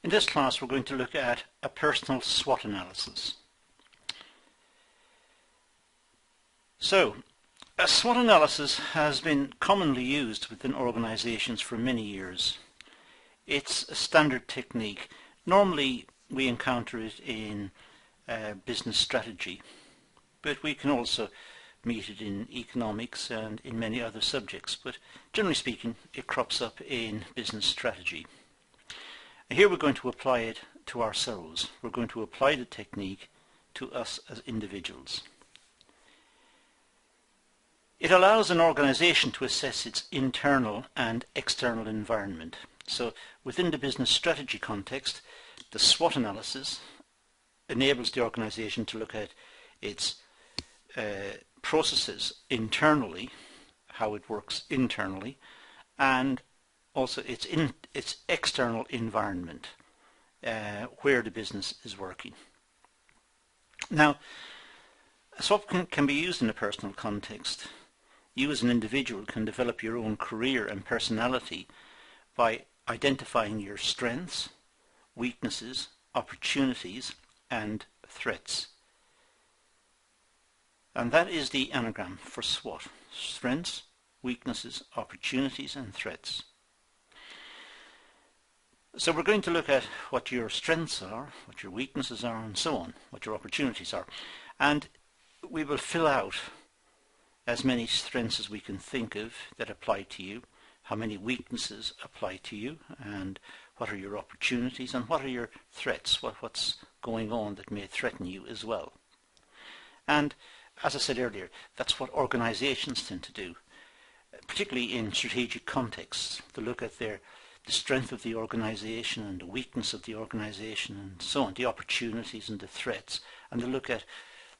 In this class we're going to look at a personal SWOT analysis. So, a SWOT analysis has been commonly used within organizations for many years. It's a standard technique. Normally we encounter it in business strategy, but we can also meet it in economics and in many other subjects, but generally speaking it crops up in business strategy. And here we're going to apply it to ourselves. We're going to apply the technique to us as individuals. It allows an organization to assess its internal and external environment. So within the business strategy context, the SWOT analysis enables the organization to look at its processes internally, how it works internally, and also its external environment, where the business is working. Now, SWOT can be used in a personal context. You as an individual can develop your own career and personality by identifying your strengths, weaknesses, opportunities, and threats. And that is the anagram for SWOT. Strengths, weaknesses, opportunities, and threats. So we're going to look at what your strengths are, what your weaknesses are, and so on, what your opportunities are. And we will fill out as many strengths as we can think of that apply to you, how many weaknesses apply to you, and what are your opportunities, and what are your threats, what's going on that may threaten you as well. And as I said earlier, that's what organizations tend to do, particularly in strategic contexts, to look at the strength of the organization and the weakness of the organization and so on, the opportunities and the threats, and to look at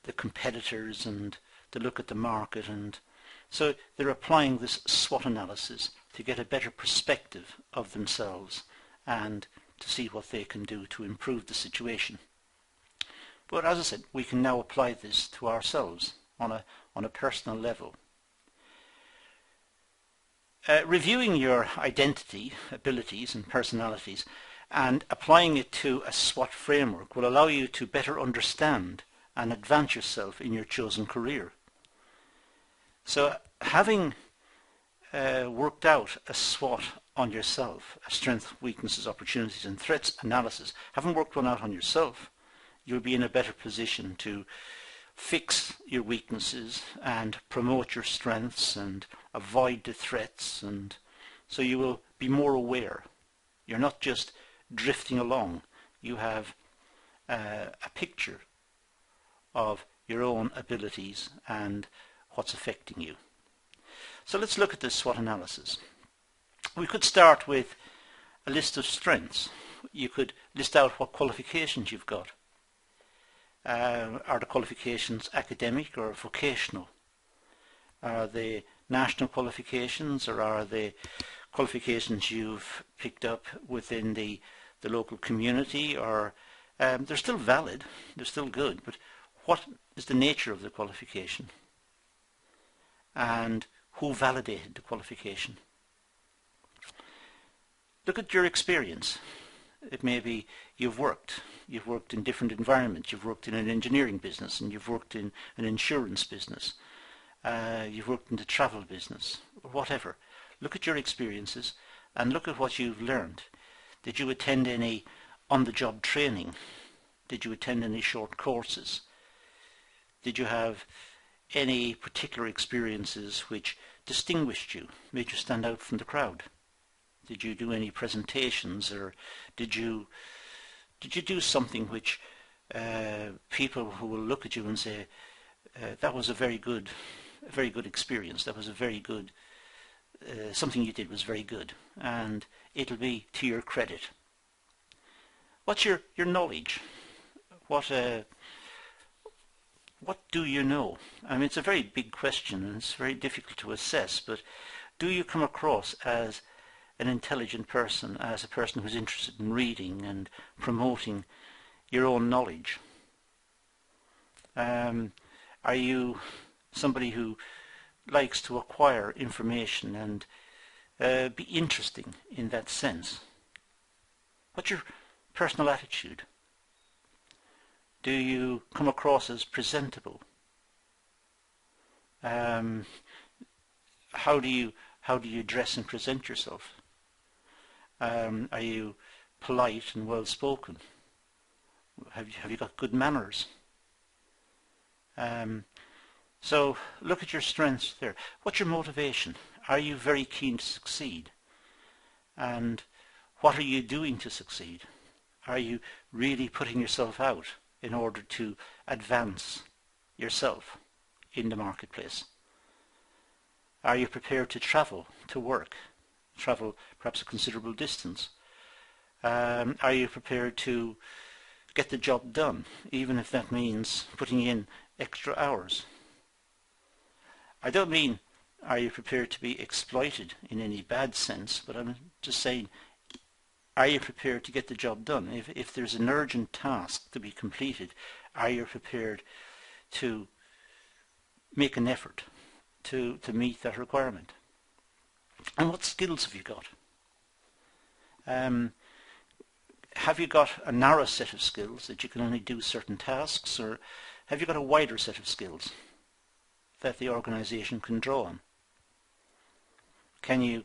the competitors and to look at the market. And so they're applying this SWOT analysis to get a better perspective of themselves and to see what they can do to improve the situation. But as I said, we can now apply this to ourselves on a personal level. Reviewing your identity, abilities and personalities and applying it to a SWOT framework will allow you to better understand and advance yourself in your chosen career. So having worked out a SWOT on yourself, a strengths, weaknesses, opportunities and threats analysis, having worked one out on yourself, you'll be in a better position to fix your weaknesses and promote your strengths and avoid the threats, and so you will be more aware. You're not just drifting along. You have a picture of your own abilities and what's affecting you. So let's look at this SWOT analysis. We could start with a list of strengths. You could list out what qualifications you've got. Are the qualifications academic or vocational? Are they national qualifications, or are they qualifications you've picked up within the local community? Or they're still valid, they're still good, but what is the nature of the qualification? And who validated the qualification? Look at your experience. It may be you've worked in different environments. You've worked in an engineering business, and you've worked in an insurance business. You've worked in the travel business, or whatever. Look at your experiences and look at what you've learned. Did you attend any on-the-job training? Did you attend any short courses? Did you have any particular experiences which distinguished you, made you stand out from the crowd? Did you do any presentations, or did you do something which people who will look at you and say, that was a very good experience, that was a very good, something you did was very good, and it'll be to your credit. What's your knowledge? What do you know? I mean, it's a very big question and it's very difficult to assess, but do you come across as an intelligent person, as a person who's interested in reading and promoting your own knowledge? Are you somebody who likes to acquire information and be interesting in that sense? What's Personal attitude. Do you come across as presentable? How do you dress and present yourself? Are you polite and well spoken? Have you got good manners? So look at your strengths there. What's your motivation? Are you very keen to succeed? And what are you doing to succeed? Are you really putting yourself out in order to advance yourself in the marketplace? Are you prepared to travel to work? Travel perhaps a considerable distance? Are you prepared to get the job done, even if that means putting in extra hours? I don't mean are you prepared to be exploited in any bad sense, but I'm just saying, are you prepared to get the job done? If there's an urgent task to be completed, are you prepared to make an effort to meet that requirement? And what skills have you got? Have you got a narrow set of skills that you can only do certain tasks, or have you got a wider set of skills that the organization can draw on? Can you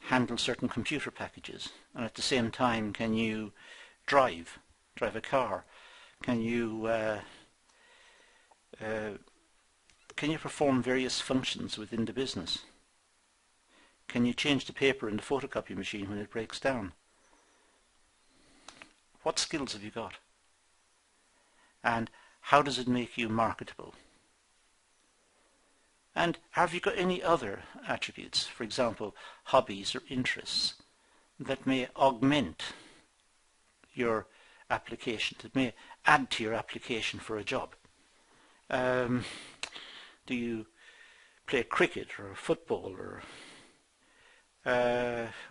handle certain computer packages, and at the same time can you drive a car? Can you perform various functions within the business? Can you change the paper in the photocopy machine when it breaks down? What skills have you got? And how does it make you marketable? And have you got any other attributes, for example, hobbies or interests, that may augment your application, that may add to your application for a job? Do you play cricket or football, or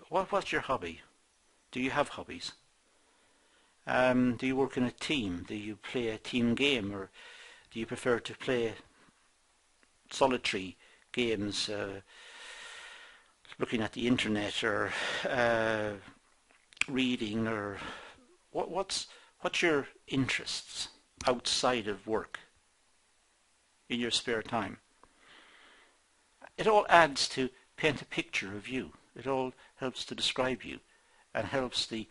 what's your hobby? Do you have hobbies? Do you work in a team? Do you play a team game, or do you prefer to play solitary games, looking at the internet, or reading, or what's your interests outside of work in your spare time? It all adds to paint a picture of you. It all helps to describe you, and helps the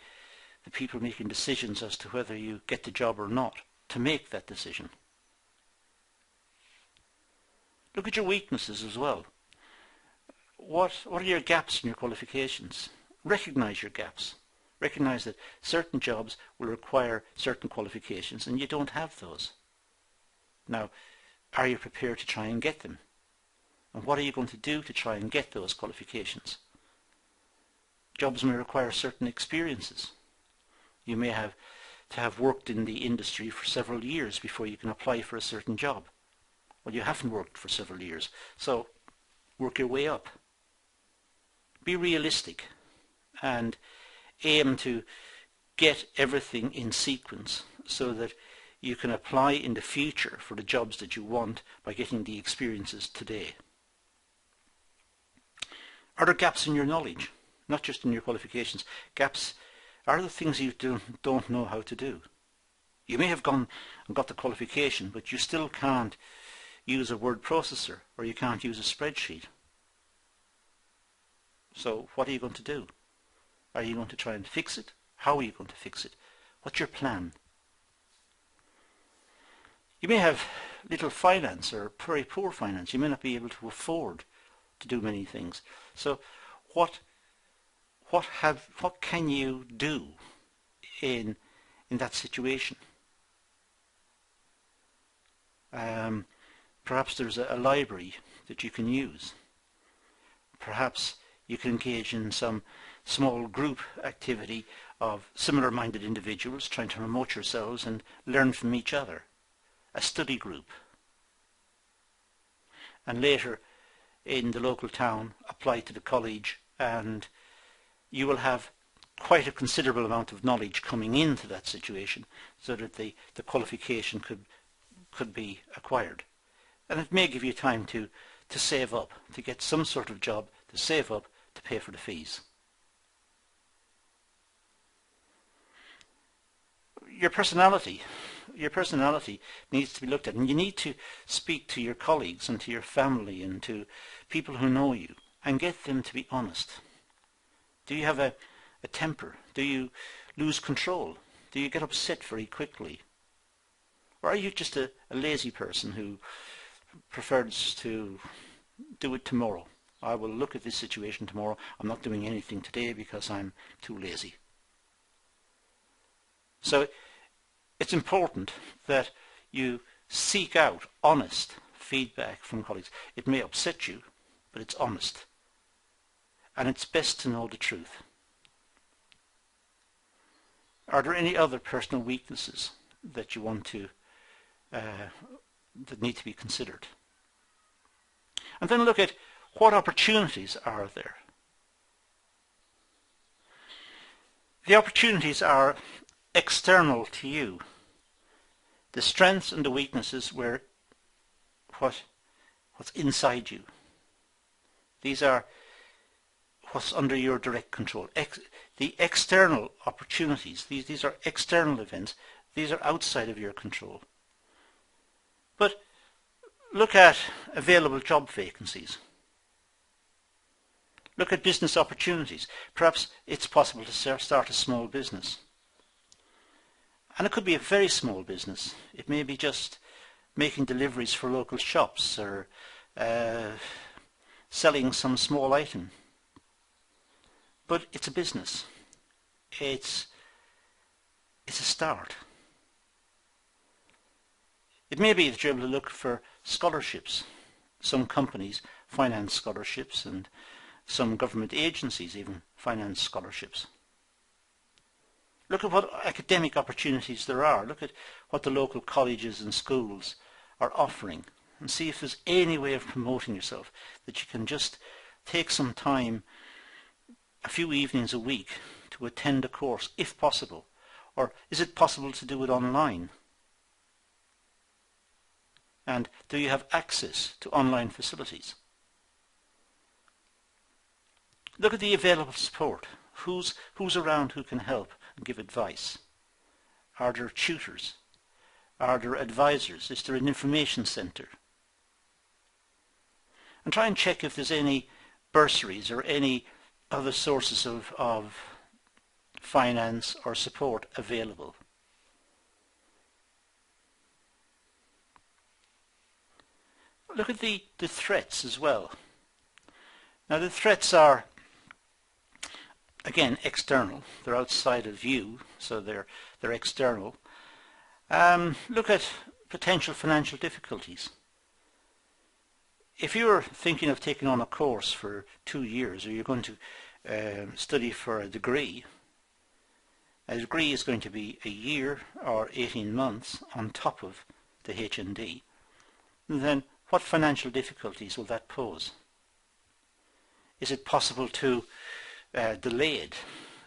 people making decisions as to whether you get the job or not to make that decision. Look at your weaknesses as well. What are your gaps in your qualifications? Recognize your gaps. Recognize that certain jobs will require certain qualifications and you don't have those. Now, are you prepared to try and get them? And what are you going to do to try and get those qualifications? Jobs may require certain experiences. You may have to have worked in the industry for several years before you can apply for a certain job. Well, you haven't worked for several years, so work your way up. Be realistic and aim to get everything in sequence so that you can apply in the future for the jobs that you want by getting the experiences today. Are there gaps in your knowledge? Not just in your qualifications. Gaps are the things you don't know how to do. You may have gone and got the qualification, but you still can't use a word processor, or you can't use a spreadsheet. So what are you going to do? Are you going to try and fix it? How are you going to fix it? What's your plan? You may have little finance or very poor finance. You may not be able to afford to do many things. So what can you do in that situation? Perhaps there's a library that you can use. Perhaps you can engage in some small group activity of similar-minded individuals trying to promote yourselves and learn from each other. A study group. And later in the local town apply to the college, and you will have quite a considerable amount of knowledge coming into that situation so that the qualification could be acquired. And it may give you time to save up, to get some sort of job, to save up, to pay for the fees. your personality. Your personality needs to be looked at, and you need to speak to your colleagues and to your family and to people who know you and get them to be honest. Do you have a temper? Do you lose control? Do you get upset very quickly? Or are you just a lazy person who prefers to do it tomorrow? I will look at this situation tomorrow. I'm not doing anything today because I'm too lazy. So it's important that you seek out honest feedback from colleagues. It may upset you, but it's honest. And it's best to know the truth. Are there any other personal weaknesses that you want to, that need to be considered? And then look at what opportunities are there. The opportunities are external to you. The strengths and the weaknesses were what's inside you. These are what's under your direct control. The external opportunities, these are external events. These are outside of your control. But look at available job vacancies. Look at business opportunities. Perhaps it's possible to start a small business. And it could be a very small business. It may be just making deliveries for local shops or selling some small item. But it's a business. It's a start. It may be that you're able to look for scholarships. Some companies finance scholarships, and some government agencies even finance scholarships. Look at what academic opportunities there are. Look at what the local colleges and schools are offering, and see if there's any way of promoting yourself, that you can just take some time, a few evenings a week, to attend a course, if possible. Or is it possible to do it online? And do you have access to online facilities? Look at the available support. Who's around who can help and give advice? Are there tutors? Are there advisors? Is there an information centre? And try and check if there's any bursaries or any other sources of finance or support available. Look at the threats as well. Now the threats are, again, external. They're outside of you, so they're external. Look at potential financial difficulties. If you're thinking of taking on a course for 2 years, or you're going to study for a degree is going to be a year or 18 months on top of the HND, then what financial difficulties will that pose? Is it possible to delay it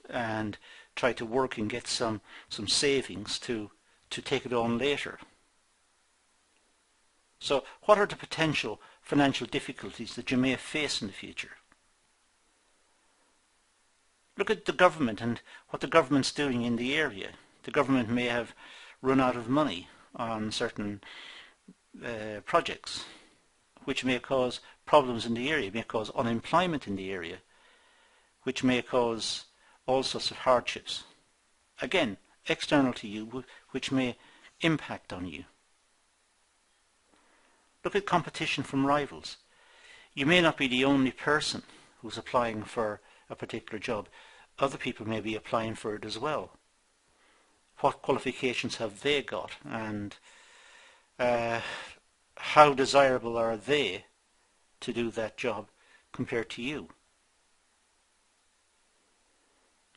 and try to work and get some savings to take it on later? So what are the potential financial difficulties that you may face in the future? Look at the government and what the government's doing in the area. The government may have run out of money on certain projects, which may cause problems in the area, may cause unemployment in the area, which may cause all sorts of hardships. Again, external to you, which may impact on you. Look at competition from rivals. You may not be the only person who's applying for a particular job. Other people may be applying for it as well. What qualifications have they got, and how desirable are they to do that job compared to you?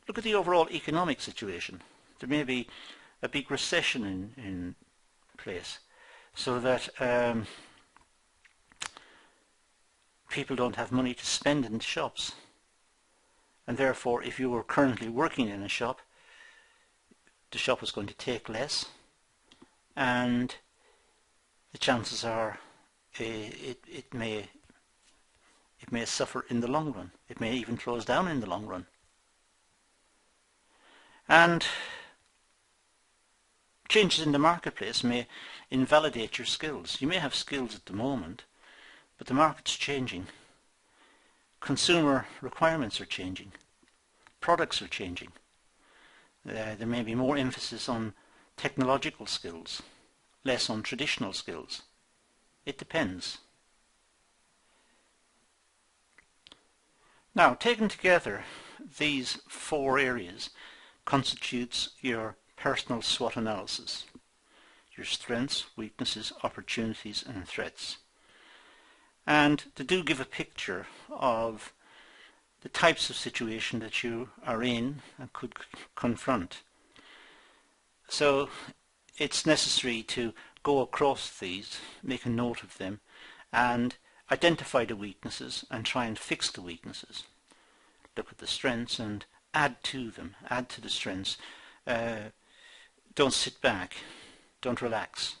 Look at the overall economic situation. There may be a big recession in place, so that people don't have money to spend in the shops. And therefore, if you were currently working in a shop, the shop is going to take less, and the chances are it may suffer in the long run. It may even close down in the long run. And Changes in the marketplace may invalidate your skills. You may have skills at the moment, but the market's changing. Consumer requirements are changing. Products are changing. There may be more emphasis on technological skills, less on traditional skills. It depends. Now, taken together, these 4 areas constitutes your personal SWOT analysis. Your strengths, weaknesses, opportunities and threats. And they do give a picture of the types of situation that you are in and could confront. So it's necessary to go across these, make a note of them, and identify the weaknesses and try and fix the weaknesses. Look at the strengths and add to them, add to the strengths. Don't sit back, don't relax.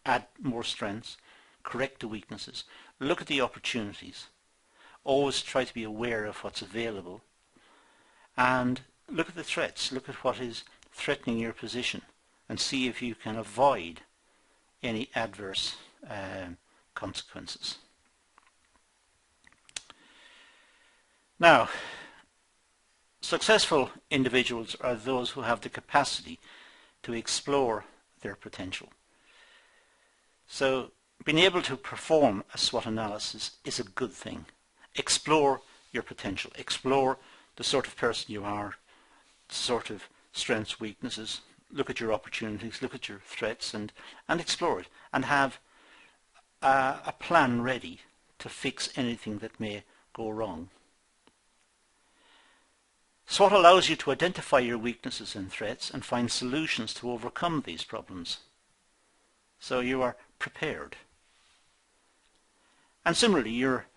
Add more strengths, correct the weaknesses, look at the opportunities. Always try to be aware of what's available, and look at the threats, look at what is threatening your position, and see if you can avoid any adverse consequences. Now, successful individuals are those who have the capacity to explore their potential. So being able to perform a SWOT analysis is a good thing. Explore your potential. Explore the sort of person you are, the sort of strengths, weaknesses. Look at your opportunities, look at your threats, and explore it. And have a plan ready to fix anything that may go wrong. SWOT allows you to identify your weaknesses and threats and find solutions to overcome these problems. So you are prepared. And similarly, you're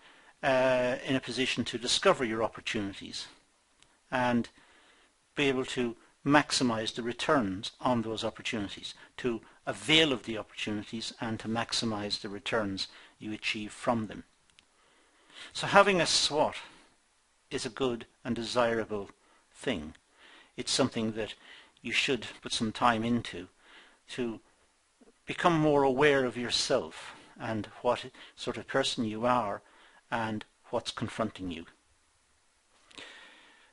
in a position to discover your opportunities and be able to maximize the returns on those opportunities, to avail of the opportunities and to maximize the returns you achieve from them. So having a SWOT is a good and desirable thing. It's something that you should put some time into to become more aware of yourself and what sort of person you are and what's confronting you.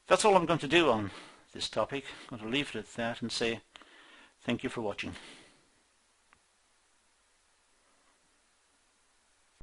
That's all I'm going to do on this topic. I'm going to leave it at that and say thank you for watching.